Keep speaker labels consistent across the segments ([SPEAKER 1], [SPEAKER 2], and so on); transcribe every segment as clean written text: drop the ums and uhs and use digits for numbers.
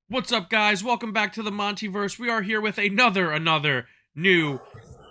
[SPEAKER 1] What's up, guys? Welcome back to the MontyVerse. We are here with another new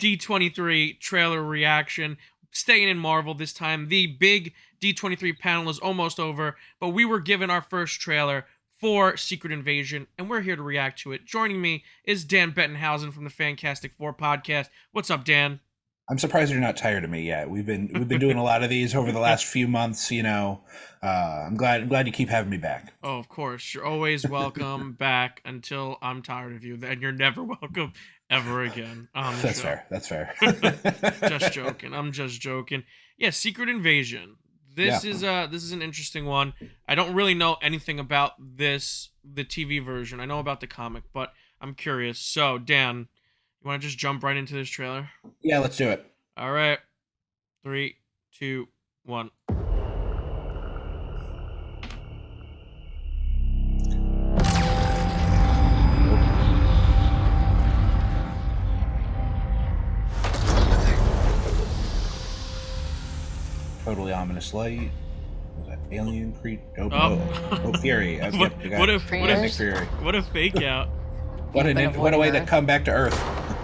[SPEAKER 1] D23 trailer reaction. Staying in Marvel this time. The big D23 panel is almost over, but we were given our first trailer for Secret Invasion, and we're here to react to it. Joining me is Dan Bettenhausen from the Fantastic Four podcast. What's up, Dan?
[SPEAKER 2] I'm surprised you're not tired of me yet. We've been doing a lot of these over the last few months. I'm glad you keep having me back.
[SPEAKER 1] Oh, of course. You're always welcome back until I'm tired of you. Then you're never welcome ever again on the
[SPEAKER 2] That's
[SPEAKER 1] show.
[SPEAKER 2] fair. That's fair.
[SPEAKER 1] Just joking. I'm just joking. Yeah, Secret Invasion.
[SPEAKER 2] Yeah.
[SPEAKER 1] This is an interesting one. I don't really know anything about the TV version. I know about the comic, but I'm curious. So, Dan, you want to just jump right into this trailer?
[SPEAKER 2] Yeah. Let's do it.
[SPEAKER 1] All right. Three, two, one.
[SPEAKER 2] Totally ominous light. Was that alien creature? Oh, Fury.
[SPEAKER 1] What,
[SPEAKER 2] Yep,
[SPEAKER 1] what a
[SPEAKER 2] Nick Fury.
[SPEAKER 1] what a fake out.
[SPEAKER 2] What a way to come back to Earth.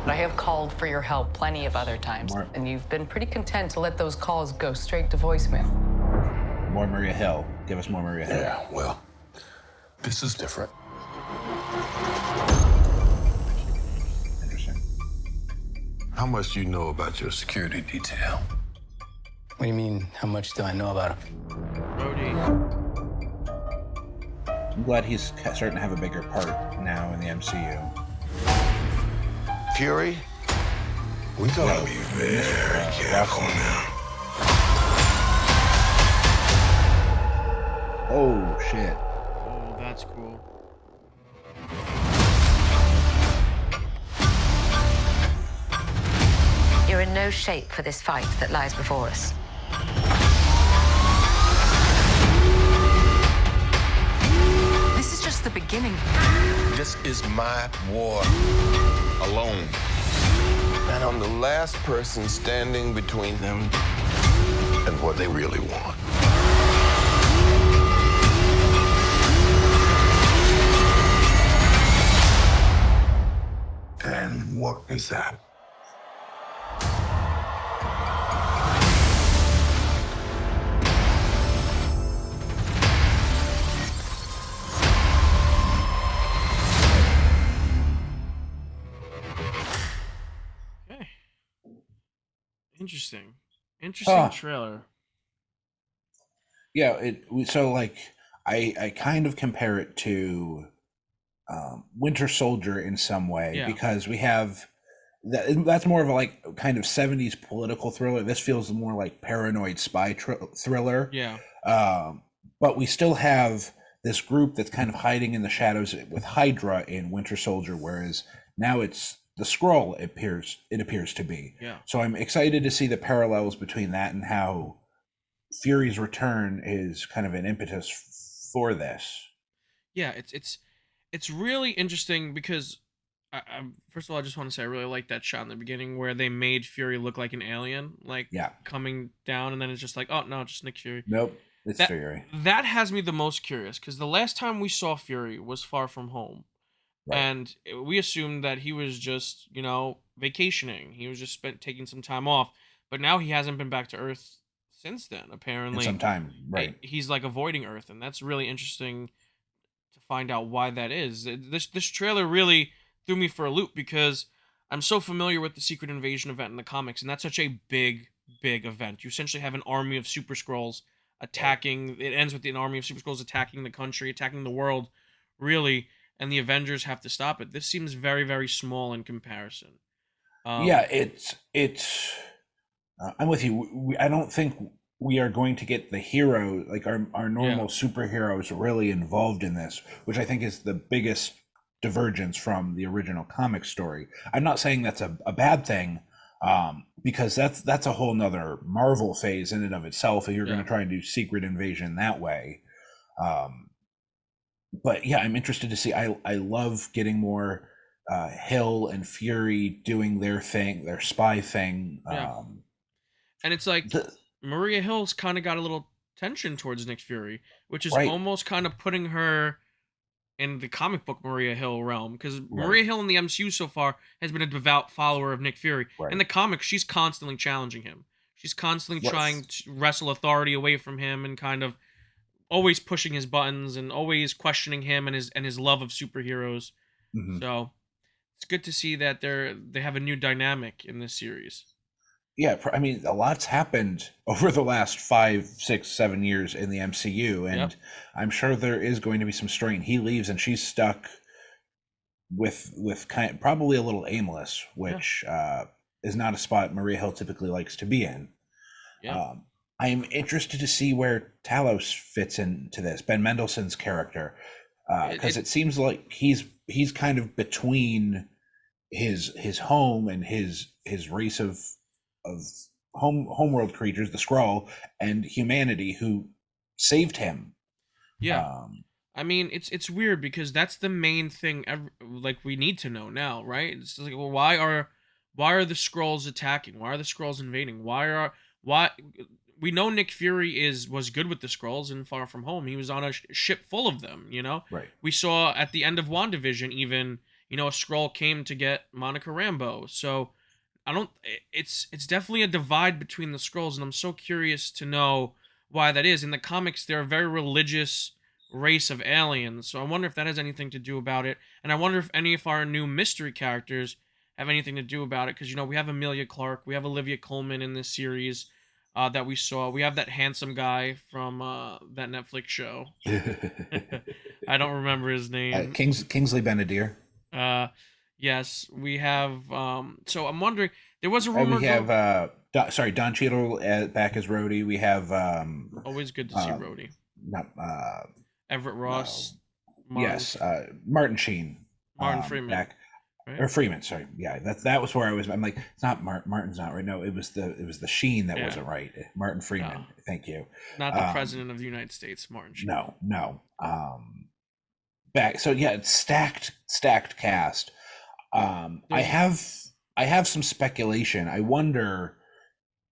[SPEAKER 3] I have called for your help plenty of other times, and you've been pretty content to let those calls go straight to voicemail.
[SPEAKER 2] More Maria Hill. Give us more Maria Hill.
[SPEAKER 4] Yeah, well, this is different.
[SPEAKER 2] Interesting.
[SPEAKER 4] How much do you know about your security detail?
[SPEAKER 5] What do you mean, how much do I know about him?
[SPEAKER 1] Brody.
[SPEAKER 2] I'm glad he's starting to have a bigger part now in the MCU.
[SPEAKER 4] Fury? We gotta be very careful now.
[SPEAKER 2] Oh shit.
[SPEAKER 1] Oh, that's cool.
[SPEAKER 6] You're in no shape for this fight that lies before us.
[SPEAKER 3] This is just the beginning.
[SPEAKER 4] This is my war alone. And I'm the last person standing between them and what they really want. And what is that?
[SPEAKER 1] Okay. Interesting trailer.
[SPEAKER 2] Yeah, I kind of compare it to Winter Soldier in some way, because we have that's more of a like kind of 70s political thriller. This feels more like paranoid spy thriller.
[SPEAKER 1] Yeah.
[SPEAKER 2] But we still have this group that's kind of hiding in the shadows with Hydra in Winter Soldier, whereas now it's the Skrull. It appears to be.
[SPEAKER 1] Yeah.
[SPEAKER 2] So I'm excited to see the parallels between that and how Fury's return is kind of an impetus for this.
[SPEAKER 1] Yeah, it's really interesting because first of all, I just want to say I really like that shot in the beginning where they made Fury look like an alien, like coming down, and then it's just like, oh no, just Nick Fury.
[SPEAKER 2] Nope, it's Fury.
[SPEAKER 1] That has me the most curious because the last time we saw Fury was Far From Home, and we assumed that he was just vacationing. He was just taking some time off, but now he hasn't been back to Earth since then. Apparently,
[SPEAKER 2] some time, right?
[SPEAKER 1] He's like avoiding Earth, and that's really interesting to find out why that is. This trailer really threw me for a loop because I'm so familiar with the Secret Invasion event in the comics, and that's such a big event. You essentially have an army of Super Skrulls attacking. It ends with an army of Super Skrulls attacking the country, attacking the world, really, and the Avengers have to stop it. This seems very small in comparison.
[SPEAKER 2] Yeah, it's. I'm with you. I don't think we are going to get the hero, like our normal superheroes, really involved in this, which I think is the biggest divergence from the original comic story. I'm not saying that's a bad thing, because that's a whole nother Marvel phase in and of itself if you're going to try and do Secret Invasion that way. But yeah, I'm interested to see. I love getting more Hill and Fury doing their thing, their spy thing.
[SPEAKER 1] And it's like Maria Hill's kind of got a little tension towards Nick Fury, which is almost kind of putting her in the comic book Maria Hill realm, because
[SPEAKER 2] Right.
[SPEAKER 1] Maria Hill in the MCU so far has been a devout follower of Nick Fury.
[SPEAKER 2] Right.
[SPEAKER 1] In the comics, she's constantly challenging him. She's constantly
[SPEAKER 2] Yes.
[SPEAKER 1] trying to wrestle authority away from him and kind of always pushing his buttons and always questioning him and his love of superheroes.
[SPEAKER 2] Mhm.
[SPEAKER 1] So it's good to see that they have a new dynamic in this series.
[SPEAKER 2] Yeah, I mean, a lot's happened over the last 5, 6, 7 years in the MCU, and
[SPEAKER 1] Yep.
[SPEAKER 2] I'm sure there is going to be some strain. He leaves, and she's stuck with probably a little aimless, which is not a spot Maria Hill typically likes to be in.
[SPEAKER 1] Yeah.
[SPEAKER 2] I'm interested to see where Talos fits into this, Ben Mendelsohn's character, because it seems like he's kind of between his home and his race of homeworld creatures, the Skrull, and humanity who saved him.
[SPEAKER 1] Yeah. I mean, it's weird because that's the main thing like we need to know now, right? It's like, well, why are the Skrulls attacking? Why are the Skrulls invading? Why we know Nick Fury was good with the Skrulls in Far From Home. He was on a ship full of them, you know?
[SPEAKER 2] Right.
[SPEAKER 1] We saw at the end of WandaVision even, you know, a Skrull came to get Monica Rambeau. So it's definitely a divide between the Skrulls, and I'm so curious to know why that is. In the comics, they're a very religious race of aliens, so I wonder if that has anything to do about it. And I wonder if any of our new mystery characters have anything to do about it, because, you know, we have Emilia Clarke, we have Olivia Colman in this series that we saw. We have that handsome guy from that Netflix show. I don't remember his name.
[SPEAKER 2] Kingsley Benadir.
[SPEAKER 1] Yes, we have. So I'm wondering. There was a rumor.
[SPEAKER 2] We have Don Cheadle back as Rhodey. We have
[SPEAKER 1] always good to see Rhodey.
[SPEAKER 2] Not
[SPEAKER 1] Everett Ross.
[SPEAKER 2] No. Yes, Martin Sheen.
[SPEAKER 1] Martin Freeman.
[SPEAKER 2] Back, right? Or Freeman. Sorry. Yeah, that was where I was. I'm like, it's not Martin's not right. No, it was the Sheen that wasn't right. Martin Freeman. No. Thank you.
[SPEAKER 1] Not the president of the United States, Martin Sheen.
[SPEAKER 2] No. Back. So yeah, it's stacked cast. I have some speculation. I wonder,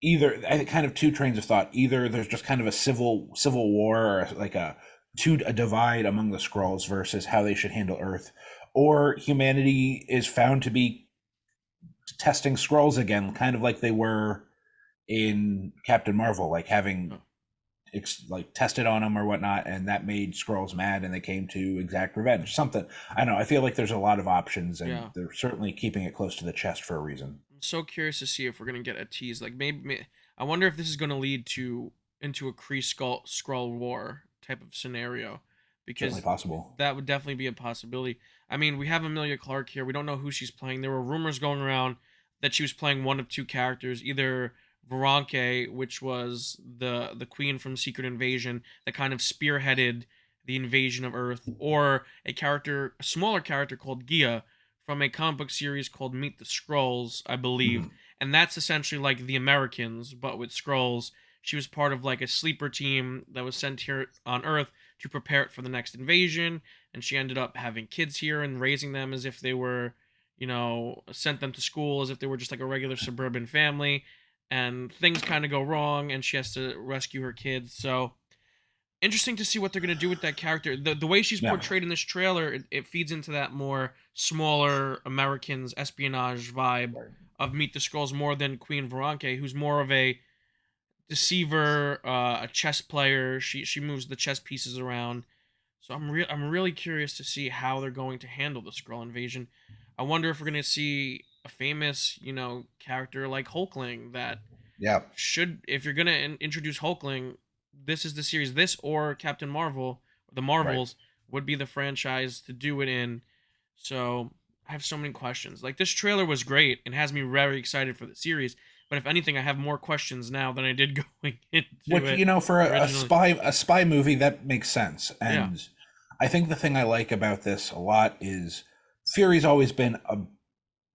[SPEAKER 2] either I think kind of two trains of thought. Either there's just kind of a civil war, or like a divide among the Skrulls versus how they should handle Earth, or humanity is found to be testing Skrulls again, kind of like they were in Captain Marvel, like having like tested on them or whatnot, and that made Skrulls mad and they came to exact revenge. Something, I don't know, I feel like there's a lot of options, and they're certainly keeping it close to the chest for a reason.
[SPEAKER 1] I'm so curious to see if we're gonna get a tease. Like maybe I wonder if this is gonna lead into a Kree Skrull war type of scenario, because
[SPEAKER 2] certainly possible.
[SPEAKER 1] That would definitely be a possibility. I mean, we have Emilia Clarke here. We don't know who she's playing. There were rumors going around that she was playing one of two characters, either Veronke, which was the queen from Secret Invasion that kind of spearheaded the invasion of Earth, or a smaller character called Gia from a comic book series called Meet the Skrulls, I believe. Mm-hmm. And that's essentially like the Americans, but with Skrulls. She was part of like a sleeper team that was sent here on Earth to prepare it for the next invasion, and she ended up having kids here and raising them as if they were, you know, sent them to school as if they were just like a regular suburban family. And things kind of go wrong, and she has to rescue her kids. So interesting to see what they're going to do with that character. The way she's portrayed in this trailer, it feeds into that more smaller Americans espionage vibe of Meet the Skrulls more than Queen Veronke, who's more of a deceiver, a chess player. She moves the chess pieces around. So I'm really curious to see how they're going to handle the Skrull invasion. I wonder if we're going to see a famous, you know, character like Hulkling that should, if you're going to introduce Hulkling, this is the series. This or Captain Marvel, the Marvels, would be the franchise to do it in. So I have so many questions. Like, this trailer was great and has me very excited for the series. But if anything, I have more questions now than I did going into it.
[SPEAKER 2] You know, for a spy movie, that makes sense. And I think the thing I like about this a lot is Fury's always been a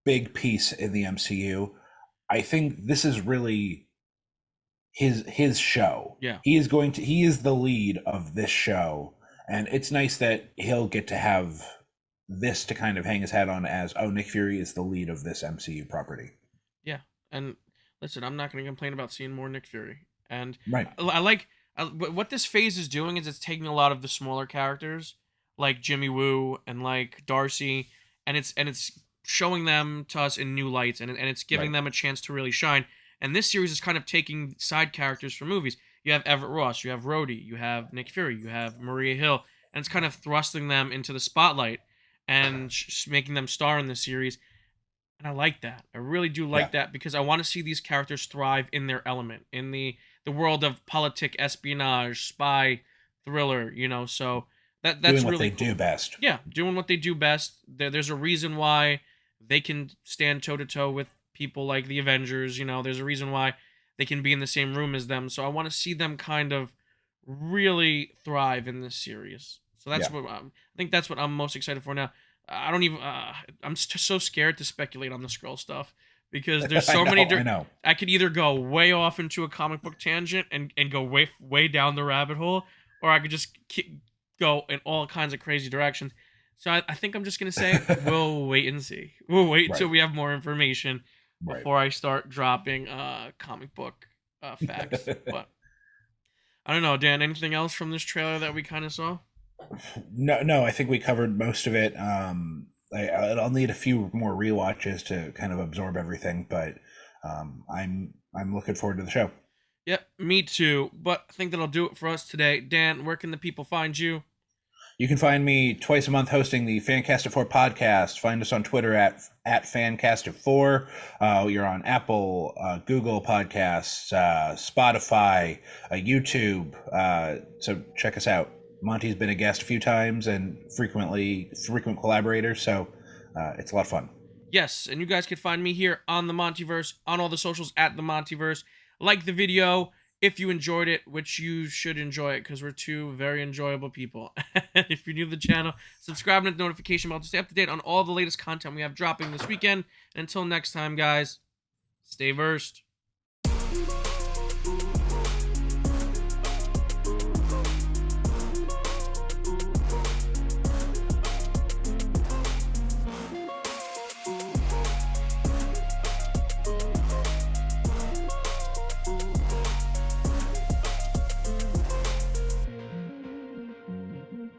[SPEAKER 2] big piece in the MCU. I think this is really his show.
[SPEAKER 1] Yeah.
[SPEAKER 2] He is the lead of this show, and it's nice that he'll get to have this to kind of hang his hat on as, oh, Nick Fury is the lead of this MCU property.
[SPEAKER 1] Yeah. And listen, I'm not going to complain about seeing more Nick Fury. And
[SPEAKER 2] right.
[SPEAKER 1] I like what this phase is doing is it's taking a lot of the smaller characters like Jimmy Woo and like Darcy, and it's showing them to us in new lights, and it's giving them a chance to really shine. And this series is kind of taking side characters from movies. You have Everett Ross, you have Rhodey, you have Nick Fury, you have Maria Hill, and it's kind of thrusting them into the spotlight and making them star in the series. And I like that. I really do like that, because I want to see these characters thrive in their element, in the world of politic, espionage, spy, thriller, you know. So that's
[SPEAKER 2] doing what
[SPEAKER 1] really
[SPEAKER 2] they
[SPEAKER 1] cool.
[SPEAKER 2] do best.
[SPEAKER 1] Yeah, doing what they do best. There's a reason why they can stand toe to toe with people like the Avengers. You know, there's a reason why they can be in the same room as them. So I want to see them kind of really thrive in this series. So that's what I think. That's what I'm most excited for now. I don't even. I'm so scared to speculate on the Skrull stuff, because there's so many.
[SPEAKER 2] I know.
[SPEAKER 1] I could either go way off into a comic book tangent and go way down the rabbit hole, or I could just go in all kinds of crazy directions. So I think I'm just gonna say we'll wait and see. We'll wait until we have more information before I start dropping comic book facts. But I don't know, Dan. Anything else from this trailer that we kind of saw?
[SPEAKER 2] No, I think we covered most of it. I'll need a few more rewatches to kind of absorb everything, but I'm looking forward to the show.
[SPEAKER 1] Yep, me too. But I think that'll do it for us today. Dan, where can the people find you?
[SPEAKER 2] You can find me twice a month hosting the Fancastic4 podcast. Find us on Twitter at Fancastic4. You're on Apple, Google Podcasts, Spotify, YouTube. So check us out. Monty's been a guest a few times and frequent collaborator, so it's a lot of fun.
[SPEAKER 1] Yes, and you guys can find me here on the MontyVerse, on all the socials at the MontyVerse. Like the video if you enjoyed it, which you should enjoy it, because we're two very enjoyable people. If you're new to the channel, subscribe and hit the notification bell to stay up to date on all the latest content we have dropping this weekend. And until next time, guys, stay versed.